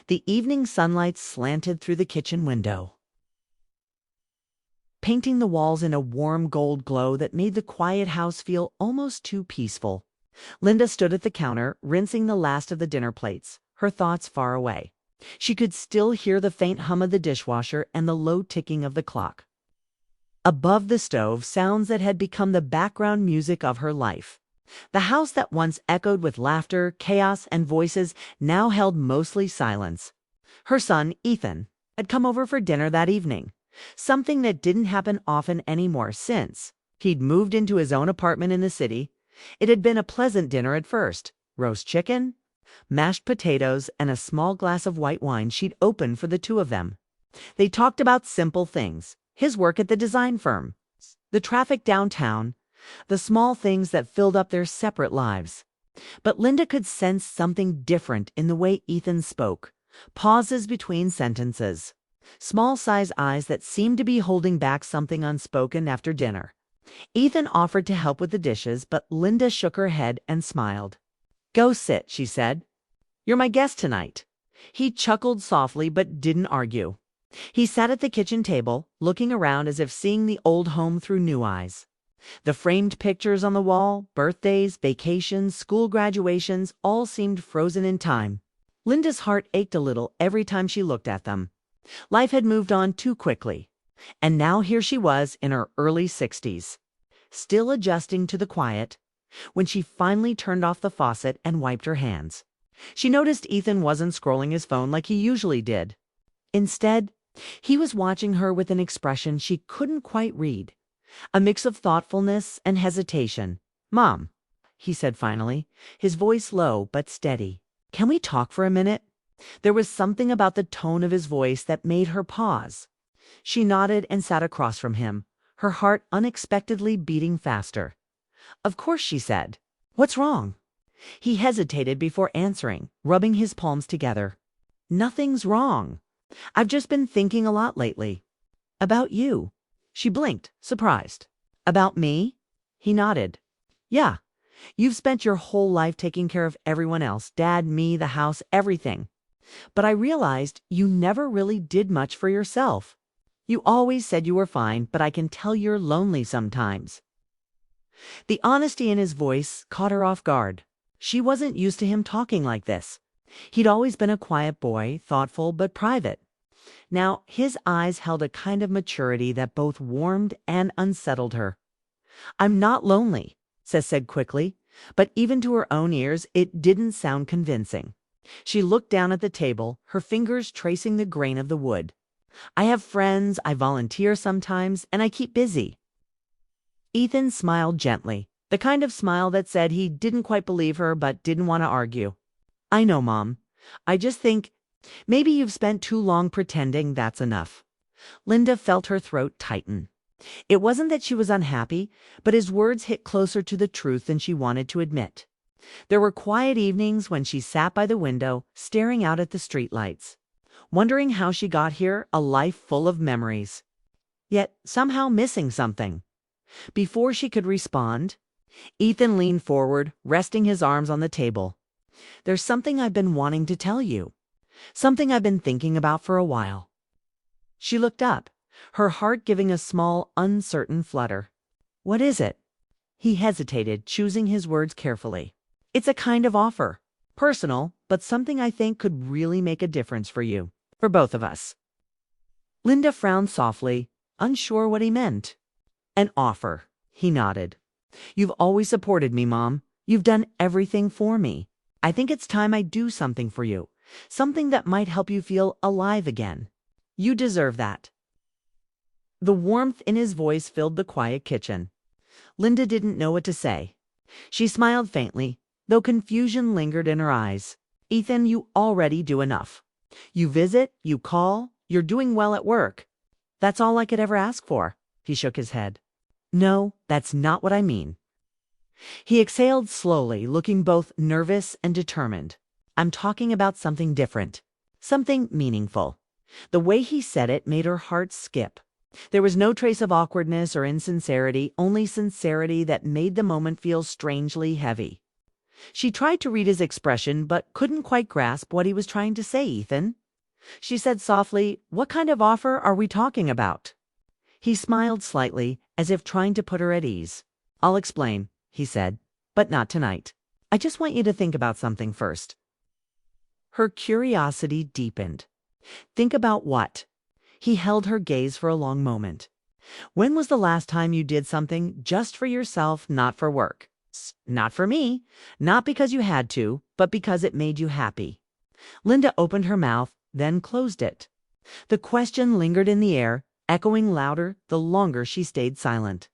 The evening sunlight slanted through the kitchen window, painting the walls in a warm gold glow that made the quiet house feel almost too peaceful. Linda stood at the counter, rinsing the last of the dinner plates, her thoughts far away. She could still hear the faint hum of the dishwasher and the low ticking of the clock. Above the stove, sounds that had become the background music of her life. The house that once echoed with laughter, chaos, and voices now held mostly silence. Her son, Ethan, had come over for dinner that evening, something that didn't happen often anymore since he'd moved into his own apartment in the city. It had been a pleasant dinner at first: roast chicken, mashed potatoes, and a small glass of white wine she'd opened for the two of them. They talked about simple things: his work at the design firm, the traffic downtown, the small things that filled up their separate lives. But Linda could sense something different in the way Ethan spoke: pauses between sentences, small-sized eyes that seemed to be holding back something unspoken after dinner. Ethan offered to help with the dishes, but Linda shook her head and smiled. "Go sit," she said. "You're my guest tonight." He chuckled softly but didn't argue. He sat at the kitchen table, looking around as if seeing the old home through new eyes. The framed pictures on the wall, birthdays, vacations, school graduations, all seemed frozen in time. Linda's heart ached a little every time she looked at them. Life had moved on too quickly, and now here she was in her early 60s, still adjusting to the quiet. When she finally turned off the faucet and wiped her hands, she noticed Ethan wasn't scrolling his phone like he usually did. Instead, he was watching her with an expression she couldn't quite read, a mix of thoughtfulness and hesitation. "Mom," he said finally, his voice low but steady, "can we talk for a minute?" There was something about the tone of his voice that made her pause. She nodded and sat across from him, her heart unexpectedly beating faster. "Of course," she said. "What's wrong?" He hesitated before answering, rubbing his palms together. "Nothing's wrong. I've just been thinking a lot lately." "About you?" She blinked, surprised. "About me?" He nodded. "Yeah. You've spent your whole life taking care of everyone else: Dad, me, the house, everything. But I realized you never really did much for yourself. You always said you were fine, but I can tell you're lonely sometimes." The honesty in his voice caught her off guard. She wasn't used to him talking like this. He'd always been a quiet boy, thoughtful but private. Now his eyes held a kind of maturity that both warmed and unsettled her. "I'm not lonely," Seth said quickly, but even to her own ears it didn't sound convincing. She looked down at the table, her fingers tracing the grain of the wood. "I have friends, I volunteer sometimes, and I keep busy." Ethan smiled gently, the kind of smile that said he didn't quite believe her but didn't want to argue. "I know, Mom. I just think maybe you've spent too long pretending that's enough." Linda felt her throat tighten. It wasn't that she was unhappy, but his words hit closer to the truth than she wanted to admit. There were quiet evenings when she sat by the window, staring out at the streetlights, wondering how she got here, a life full of memories, yet somehow missing something. Before she could respond, Ethan leaned forward, resting his arms on the table. "There's something I've been wanting to tell you. Something I've been thinking about for a while." She looked up, her heart giving a small, uncertain flutter. "What is it?" He hesitated, choosing his words carefully. "It's a kind of offer. Personal, but something I think could really make a difference for you. For both of us." Linda frowned softly, unsure what he meant. "An offer," he nodded. "You've always supported me, Mom. You've done everything for me. I think it's time I do something for you. Something that might help you feel alive again. You deserve that." The warmth in his voice filled the quiet kitchen. Linda didn't know what to say. She smiled faintly, though confusion lingered in her eyes. "Ethan, you already do enough. You visit, you call, you're doing well at work. That's all I could ever ask for." He shook his head. "No, that's not what I mean." He exhaled slowly, looking both nervous and determined. "I'm talking about something different. Something meaningful." The way he said it made her heart skip. There was no trace of awkwardness or insincerity, only sincerity that made the moment feel strangely heavy. She tried to read his expression but couldn't quite grasp what he was trying to say, Ethan. She said softly, "What kind of offer are we talking about?" He smiled slightly, as if trying to put her at ease. "I'll explain," he said, "but not tonight. I just want you to think about something first." Her curiosity deepened. "Think about what?" He held her gaze for a long moment. "When was the last time you did something just for yourself, not for work? Not for me. Not because you had to, but because it made you happy." Linda opened her mouth, then closed it. The question lingered in the air, echoing louder the longer she stayed silent.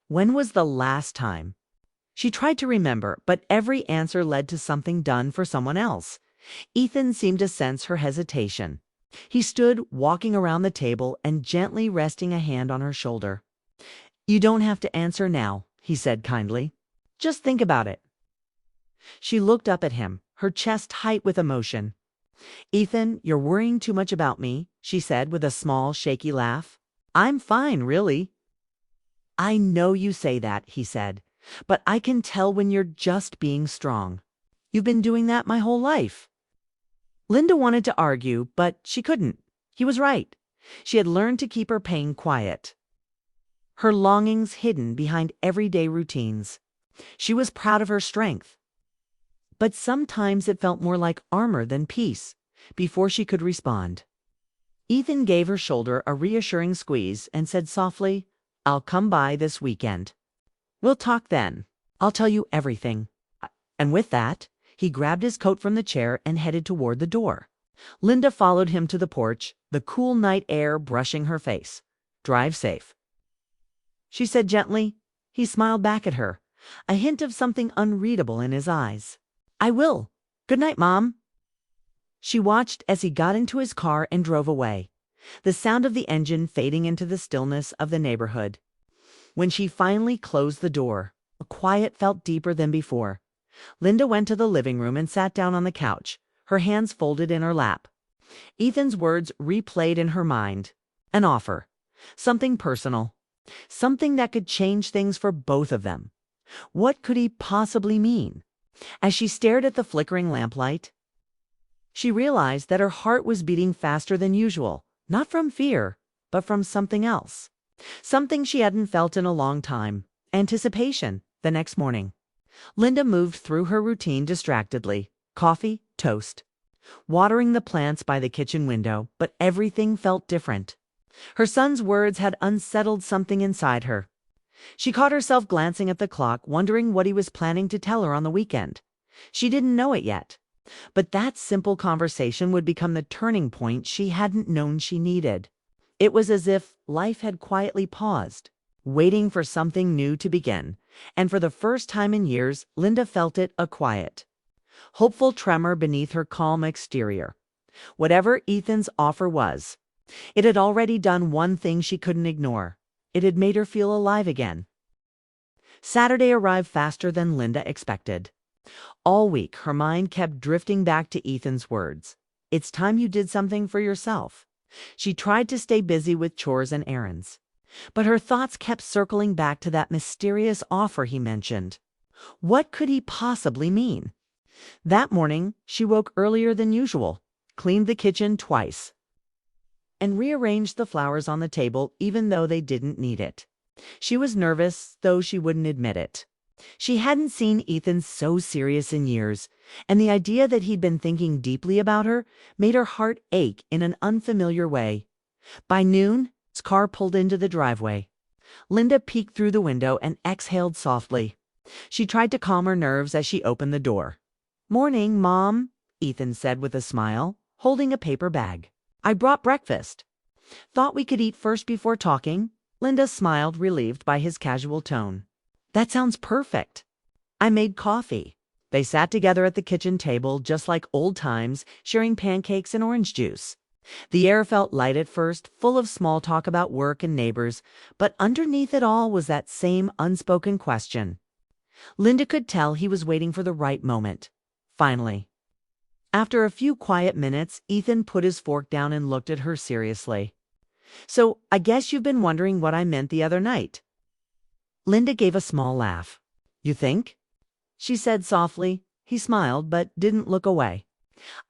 When was the last time? She tried to remember, but every answer led to something done for someone else. Ethan seemed to sense her hesitation. He stood walking around the table and gently resting a hand on her shoulder. "You don't have to answer now," he said kindly. "Just think about it." She looked up at him, her chest tight with emotion. "Ethan, you're worrying too much about me," she said with a small, shaky laugh. "I'm fine, really." "I know you say that," he said, "but I can tell when you're just being strong. You've been doing that my whole life." Linda wanted to argue, but she couldn't. He was right. She had learned to keep her pain quiet, her longings hidden behind everyday routines. She was proud of her strength. But sometimes it felt more like armor than peace. Before she could respond, Ethan gave her shoulder a reassuring squeeze and said softly, "I'll come by this weekend. We'll talk then. I'll tell you everything." And with that, he grabbed his coat from the chair and headed toward the door. Linda followed him to the porch, the cool night air brushing her face. "Drive safe," she said gently. He smiled back at her, a hint of something unreadable in his eyes. "I will. Good night, Mom." She watched as he got into his car and drove away, the sound of the engine fading into the stillness of the neighborhood. When she finally closed the door, a quiet felt deeper than before. Linda went to the living room and sat down on the couch, her hands folded in her lap. Ethan's words replayed in her mind. An offer. Something personal. Something that could change things for both of them. What could he possibly mean? As she stared at the flickering lamplight, she realized that her heart was beating faster than usual, not from fear, but from something else. Something she hadn't felt in a long time. Anticipation. The next morning, Linda moved through her routine distractedly. Coffee, toast, watering the plants by the kitchen window, but everything felt different. Her son's words had unsettled something inside her. She caught herself glancing at the clock, wondering what he was planning to tell her on the weekend. She didn't know it yet, but that simple conversation would become the turning point she hadn't known she needed. It was as if life had quietly paused, waiting for something new to begin, and for the first time in years, Linda felt it, a quiet, hopeful tremor beneath her calm exterior. Whatever Ethan's offer was, it had already done one thing she couldn't ignore. It had made her feel alive again. Saturday arrived faster than Linda expected. All week, her mind kept drifting back to Ethan's words. "It's time you did something for yourself." She tried to stay busy with chores and errands, but her thoughts kept circling back to that mysterious offer he mentioned. What could he possibly mean? That morning, she woke earlier than usual, cleaned the kitchen twice, and rearranged the flowers on the table even though they didn't need it. She was nervous, though she wouldn't admit it. She hadn't seen Ethan so serious in years, and the idea that he'd been thinking deeply about her made her heart ache in an unfamiliar way. By noon, his car pulled into the driveway. Linda peeked through the window and exhaled softly. She tried to calm her nerves as she opened the door. "Morning, Mom," Ethan said with a smile, holding a paper bag. "I brought breakfast. Thought we could eat first before talking." Linda smiled, relieved by his casual tone. "That sounds perfect. I made coffee." They sat together at the kitchen table, just like old times, sharing pancakes and orange juice. The air felt light at first, full of small talk about work and neighbors, but underneath it all was that same unspoken question. Linda could tell he was waiting for the right moment. Finally, after a few quiet minutes, Ethan put his fork down and looked at her seriously. "So, I guess you've been wondering what I meant the other night." Linda gave a small laugh. "You think?" she said softly. He smiled but didn't look away.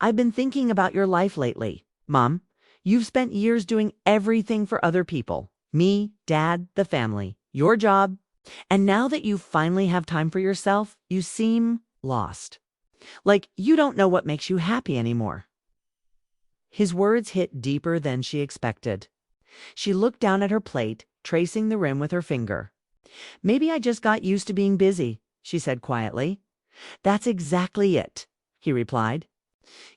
"I've been thinking about your life lately, Mom. You've spent years doing everything for other people. Me, Dad, the family, your job. And now that you finally have time for yourself, you seem lost. Like you don't know what makes you happy anymore." His words hit deeper than she expected. She looked down at her plate, tracing the rim with her finger. "Maybe I just got used to being busy," she said quietly. "That's exactly it," he replied.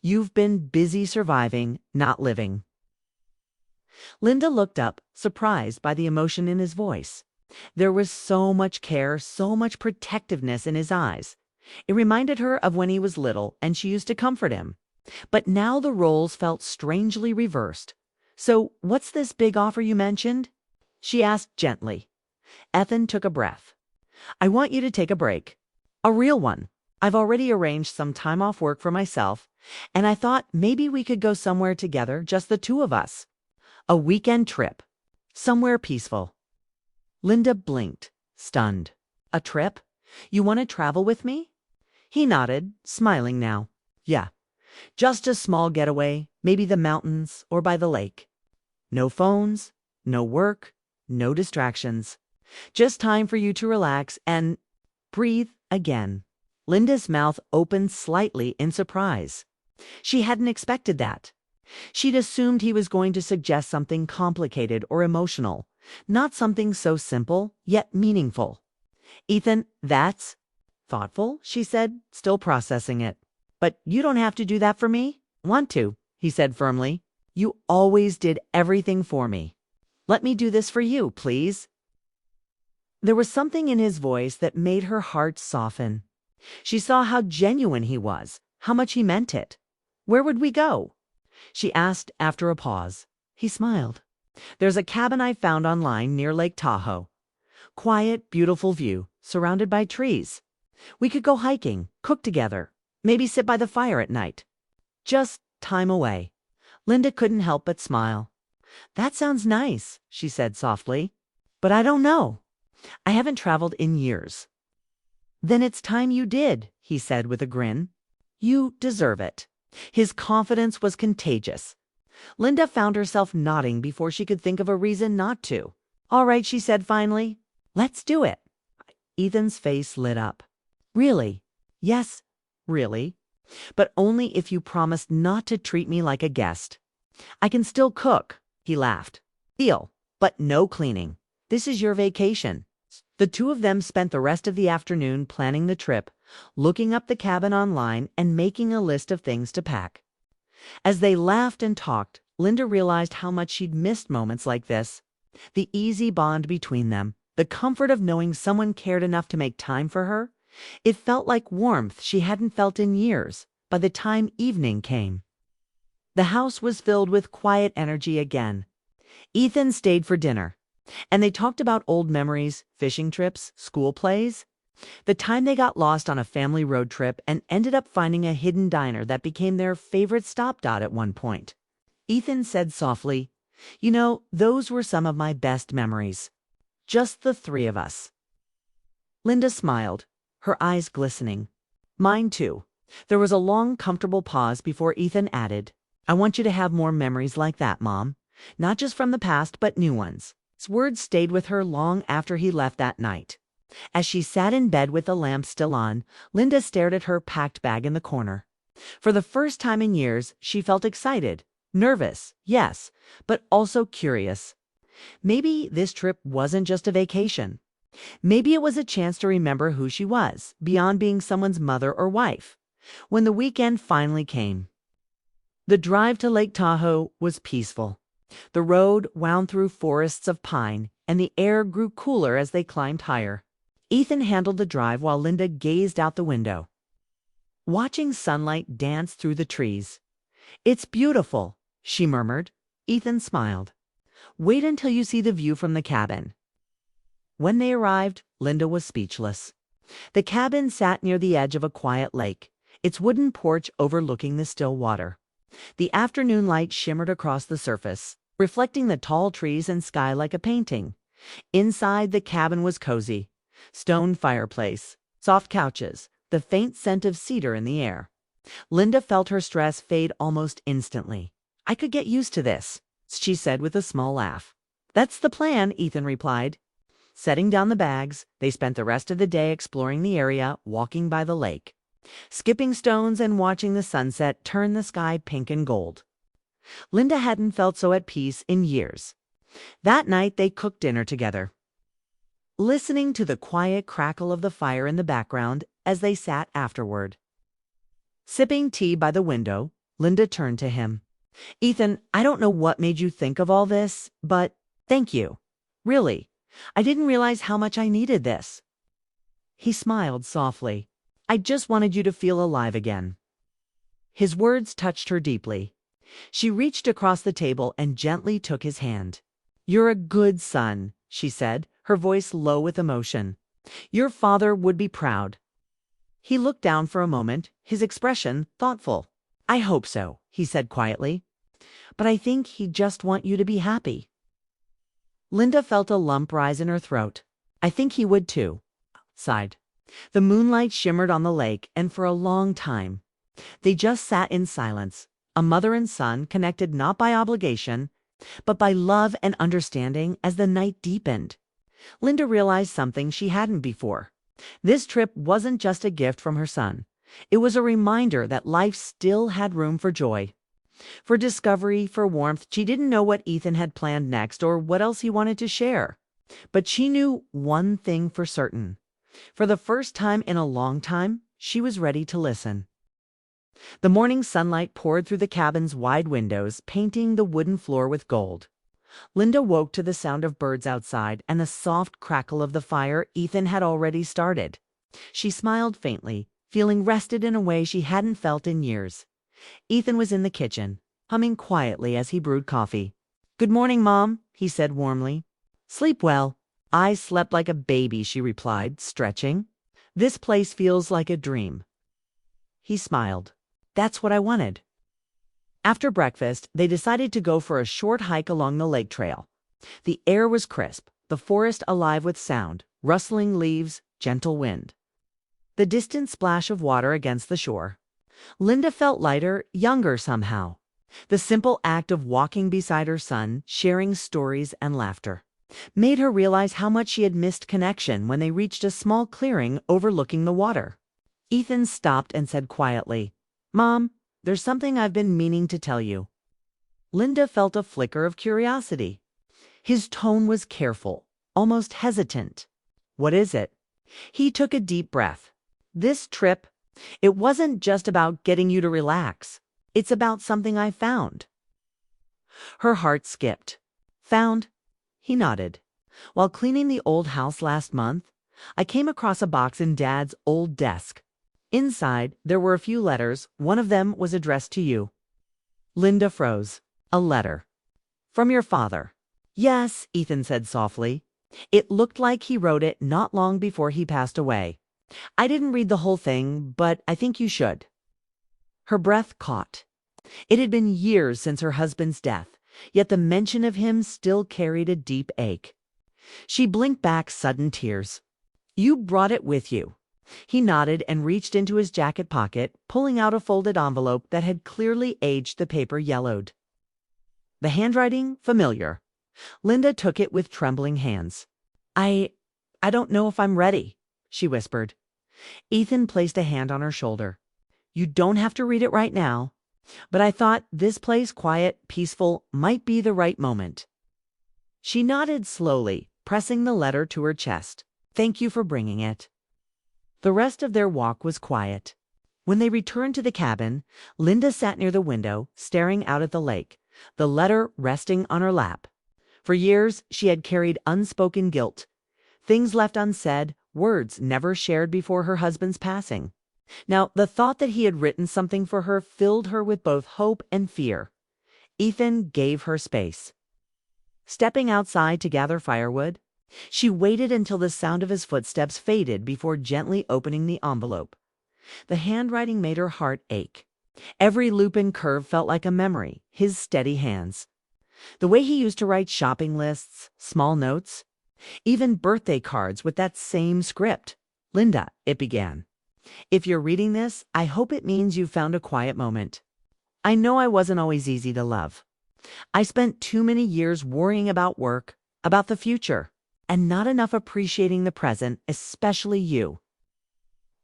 "You've been busy surviving, not living." Linda looked up, surprised by the emotion in his voice. There was so much care, so much protectiveness in his eyes. It reminded her of when he was little and she used to comfort him. But now the roles felt strangely reversed. "So, what's this big offer you mentioned?" she asked gently. Ethan took a breath. "I want you to take a break. A real one. I've already arranged some time off work for myself, and I thought maybe we could go somewhere together, just the two of us. A weekend trip. Somewhere peaceful." Linda blinked, stunned. "A trip? You want to travel with me?" He nodded, smiling now. "Yeah. Just a small getaway, maybe the mountains or by the lake. No phones, no work, no distractions. Just time for you to relax and breathe again." Linda's mouth opened slightly in surprise. She hadn't expected that. She'd assumed he was going to suggest something complicated or emotional, not something so simple, yet meaningful. "Ethan, that's thoughtful," she said, still processing it. "But you don't have to do that for me." "Want to," he said firmly. "You always did everything for me. Let me do this for you, please." There was something in his voice that made her heart soften. She saw how genuine he was, how much he meant it. "Where would we go?" she asked after a pause. He smiled. "There's a cabin I found online near Lake Tahoe. Quiet, beautiful view, surrounded by trees. We could go hiking, cook together, maybe sit by the fire at night. Just time away." Linda couldn't help but smile. "That sounds nice," she said softly. "But I don't know. I haven't traveled in years." "Then it's time you did," he said with a grin. "You deserve it." His confidence was contagious. Linda found herself nodding before she could think of a reason not to. "All right," she said finally. "Let's do it." Ethan's face lit up. "Really?" "Yes, really. But only if you promise not to treat me like a guest. I can still cook," he laughed. "Deal, but no cleaning. This is your vacation." The two of them spent the rest of the afternoon planning the trip, looking up the cabin online and making a list of things to pack. As they laughed and talked, Linda realized how much she'd missed moments like this. The easy bond between them, the comfort of knowing someone cared enough to make time for her. It felt like warmth she hadn't felt in years by the time evening came. The house was filled with quiet energy again. Ethan stayed for dinner, and they talked about old memories, fishing trips, school plays. The time they got lost on a family road trip and ended up finding a hidden diner that became their favorite stop dot at one point. Ethan said softly, "You know, those were some of my best memories. Just the three of us." Linda smiled, her eyes glistening. "Mine too." There was a long, comfortable pause before Ethan added, "I want you to have more memories like that, Mom. Not just from the past, but new ones." His words stayed with her long after he left that night. As she sat in bed with the lamp still on, Linda stared at her packed bag in the corner. For the first time in years, she felt excited, nervous, yes, but also curious. Maybe this trip wasn't just a vacation. Maybe it was a chance to remember who she was, beyond being someone's mother or wife. When the weekend finally came, the drive to Lake Tahoe was peaceful. The road wound through forests of pine, and the air grew cooler as they climbed higher. Ethan handled the drive while Linda gazed out the window, watching sunlight dance through the trees. "It's beautiful," she murmured. Ethan smiled. "Wait until you see the view from the cabin." When they arrived, Linda was speechless. The cabin sat near the edge of a quiet lake, its wooden porch overlooking the still water. The afternoon light shimmered across the surface, reflecting the tall trees and sky like a painting. Inside, the cabin was cozy. Stone fireplace, soft couches, the faint scent of cedar in the air. Linda felt her stress fade almost instantly. "I could get used to this," she said with a small laugh. "That's the plan," Ethan replied. Setting down the bags, they spent the rest of the day exploring the area, walking by the lake. Skipping stones and watching the sunset turn the sky pink and gold. Linda hadn't felt so at peace in years. That night they cooked dinner together, listening to the quiet crackle of the fire in the background as they sat afterward. Sipping tea by the window, Linda turned to him. "Ethan, I don't know what made you think of all this, but thank you. Really, I didn't realize how much I needed this." He smiled softly. "I just wanted you to feel alive again." His words touched her deeply. She reached across the table and gently took his hand. "You're a good son," she said, her voice low with emotion. "Your father would be proud." He looked down for a moment, his expression thoughtful. "I hope so," he said quietly. "But I think he'd just want you to be happy." Linda felt a lump rise in her throat. "I think he would too," sighed. The moonlight shimmered on the lake, and for a long time they just sat in silence, a mother and son connected not by obligation, but by love and understanding. As the night deepened, Linda realized something she hadn't before. This trip wasn't just a gift from her son. It was a reminder that life still had room for joy, for discovery, for warmth. She didn't know what Ethan had planned next or what else he wanted to share. But she knew one thing for certain. For the first time in a long time, she was ready to listen. The morning sunlight poured through the cabin's wide windows, painting the wooden floor with gold. Linda woke to the sound of birds outside and the soft crackle of the fire Ethan had already started. She smiled faintly, feeling rested in a way she hadn't felt in years. Ethan was in the kitchen, humming quietly as he brewed coffee. "Good morning, Mom," he said warmly. "Sleep well." "I slept like a baby," she replied, stretching. "This place feels like a dream." He smiled. "That's what I wanted." After breakfast, they decided to go for a short hike along the lake trail. The air was crisp, the forest alive with sound, rustling leaves, gentle wind. The distant splash of water against the shore. Linda felt lighter, younger somehow. The simple act of walking beside her son, sharing stories and laughter, made her realize how much she had missed connection. When they reached a small clearing overlooking the water, Ethan stopped and said quietly, "Mom, there's something I've been meaning to tell you." Linda felt a flicker of curiosity. His tone was careful, almost hesitant. "What is it?" He took a deep breath. "This trip, it wasn't just about getting you to relax. It's about something I found." Her heart skipped. "Found?" He nodded. "While cleaning the old house last month, I came across a box in Dad's old desk. Inside, there were a few letters. One of them was addressed to you." Linda froze. "A letter? From your father?" "Yes," Ethan said softly. "It looked like he wrote it not long before he passed away. I didn't read the whole thing, but I think you should." Her breath caught. It had been years since her husband's death, yet the mention of him still carried a deep ache. She blinked back sudden tears. "You brought it with you." He nodded and reached into his jacket pocket, pulling out a folded envelope that had clearly aged, the paper yellowed. The handwriting familiar. Linda took it with trembling hands. I don't know if I'm ready," she whispered. Ethan placed a hand on her shoulder. "You don't have to read it right now, but I thought this place, quiet, peaceful, might be the right moment." She nodded slowly, pressing the letter to her chest. "Thank you for bringing it." The rest of their walk was quiet. When they returned to the cabin, Linda sat near the window, staring out at the lake, the letter resting on her lap. For years, she had carried unspoken guilt, things left unsaid, words never shared before her husband's passing. Now, the thought that he had written something for her filled her with both hope and fear. Ethan gave her space. Stepping outside to gather firewood, she waited until the sound of his footsteps faded before gently opening the envelope. The handwriting made her heart ache. Every loop and curve felt like a memory, his steady hands. The way he used to write shopping lists, small notes, even birthday cards with that same script. "Linda," it began. If you're reading this, I hope it means you found a quiet moment. I know I wasn't always easy to love. I spent too many years worrying about work, about the future, and not enough appreciating the present, especially you.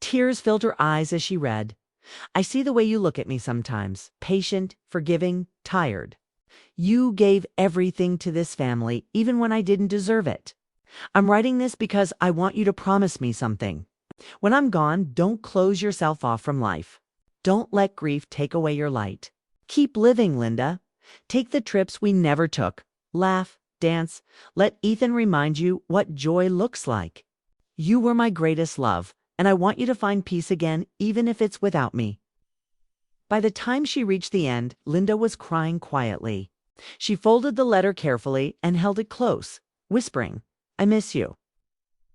Tears filled her eyes as she read. I see the way you look at me sometimes, patient, forgiving, tired. You gave everything to this family, even when I didn't deserve it. I'm writing this because I want you to promise me something. When I'm gone, don't close yourself off from life. Don't let grief take away your light. Keep living, Linda. Take the trips we never took. Laugh, dance. Let Ethan remind you what joy looks like. You were my greatest love, and I want you to find peace again, even if it's without me. By the time she reached the end, Linda was crying quietly. She folded the letter carefully and held it close, whispering, I miss you.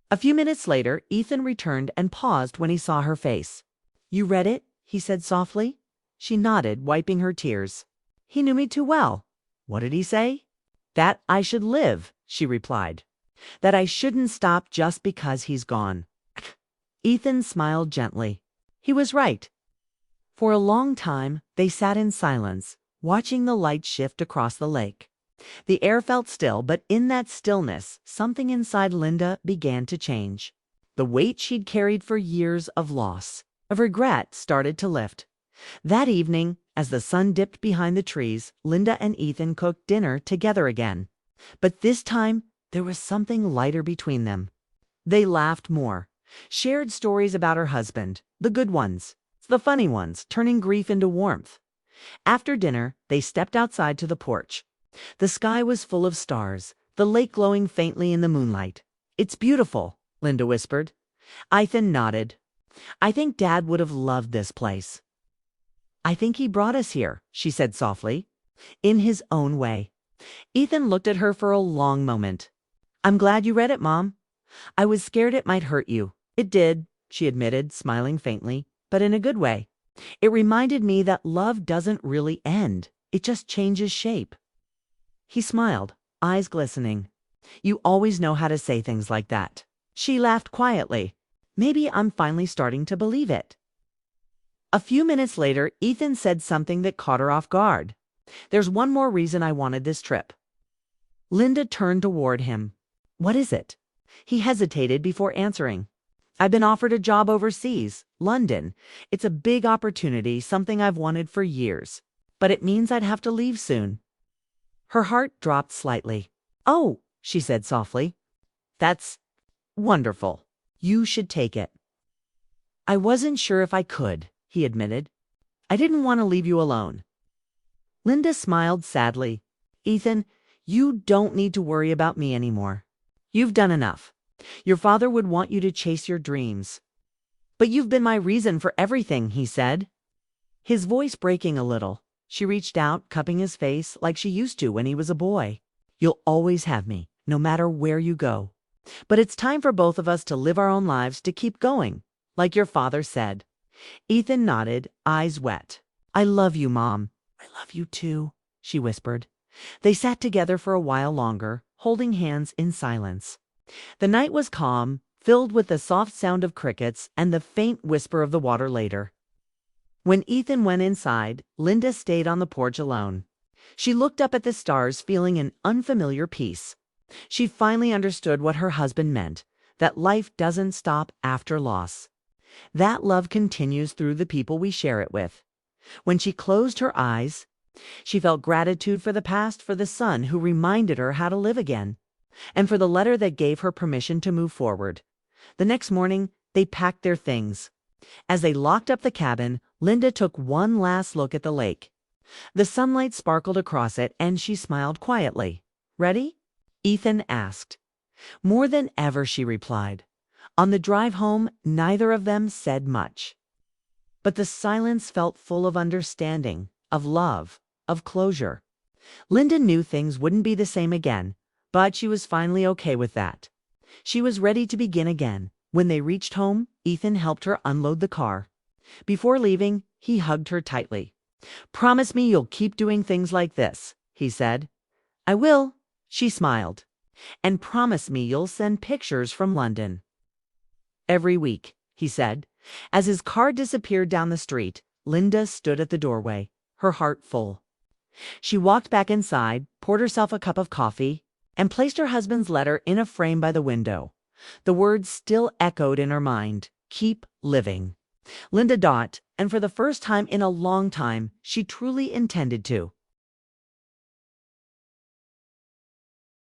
A few minutes later, Ethan returned and paused when he saw her face. You read it? He said softly. She nodded, wiping her tears. He knew me too well. What did he say? That I should live, she replied. That I shouldn't stop just because he's gone. Ethan smiled gently. He was right. For a long time, they sat in silence, watching the light shift across the lake. The air felt still, but in that stillness, something inside Linda began to change. The weight she'd carried for years of loss, of regret, started to lift. That evening, as the sun dipped behind the trees, Linda and Ethan cooked dinner together again. But this time, there was something lighter between them. They laughed more, shared stories about her husband, the good ones, the funny ones, turning grief into warmth. After dinner, they stepped outside to the porch. The sky was full of stars, the lake glowing faintly in the moonlight. It's beautiful, Linda whispered. Ethan nodded. I think Dad would have loved this place. I think he brought us here, she said softly, in his own way. Ethan looked at her for a long moment. I'm glad you read it, Mom. I was scared it might hurt you. It did, she admitted, smiling faintly, but in a good way. It reminded me that love doesn't really end. It just changes shape. He smiled, eyes glistening. You always know how to say things like that. She laughed quietly. Maybe I'm finally starting to believe it. A few minutes later, Ethan said something that caught her off guard. There's one more reason I wanted this trip. Linda turned toward him. What is it? He hesitated before answering. I've been offered a job overseas, London. It's a big opportunity, something I've wanted for years. But it means I'd have to leave soon. Her heart dropped slightly. Oh, she said softly. That's wonderful. You should take it. I wasn't sure if I could, he admitted. I didn't want to leave you alone. Linda smiled sadly. Ethan, you don't need to worry about me anymore. You've done enough. Your father would want you to chase your dreams. But you've been my reason for everything, he said. His voice breaking a little. She reached out, cupping his face like she used to when he was a boy. You'll always have me, no matter where you go. But it's time for both of us to live our own lives, to keep going, like your father said. Ethan nodded, eyes wet. I love you, Mom. I love you too, she whispered. They sat together for a while longer, holding hands in silence. The night was calm, filled with the soft sound of crickets and the faint whisper of the water later. When Ethan went inside, Linda stayed on the porch alone. She looked up at the stars, feeling an unfamiliar peace. She finally understood what her husband meant, that life doesn't stop after loss. That love continues through the people we share it with. When she closed her eyes, she felt gratitude for the past, for the son who reminded her how to live again, and for the letter that gave her permission to move forward. The next morning, they packed their things. As they locked up the cabin, Linda took one last look at the lake. The sunlight sparkled across it, and she smiled quietly. Ready? Ethan asked. More than ever, she replied. On the drive home, neither of them said much. But the silence felt full of understanding, of love, of closure. Linda knew things wouldn't be the same again, but she was finally okay with that. She was ready to begin again. When they reached home, Ethan helped her unload the car. Before leaving, he hugged her tightly. Promise me you'll keep doing things like this, he said. I will, she smiled. And promise me you'll send pictures from London. Every week, he said. As his car disappeared down the street, Linda stood at the doorway, her heart full. She walked back inside, poured herself a cup of coffee, and placed her husband's letter in a frame by the window. The words still echoed in her mind, "Keep living." Linda Dot, and for the first time in a long time, she truly intended to.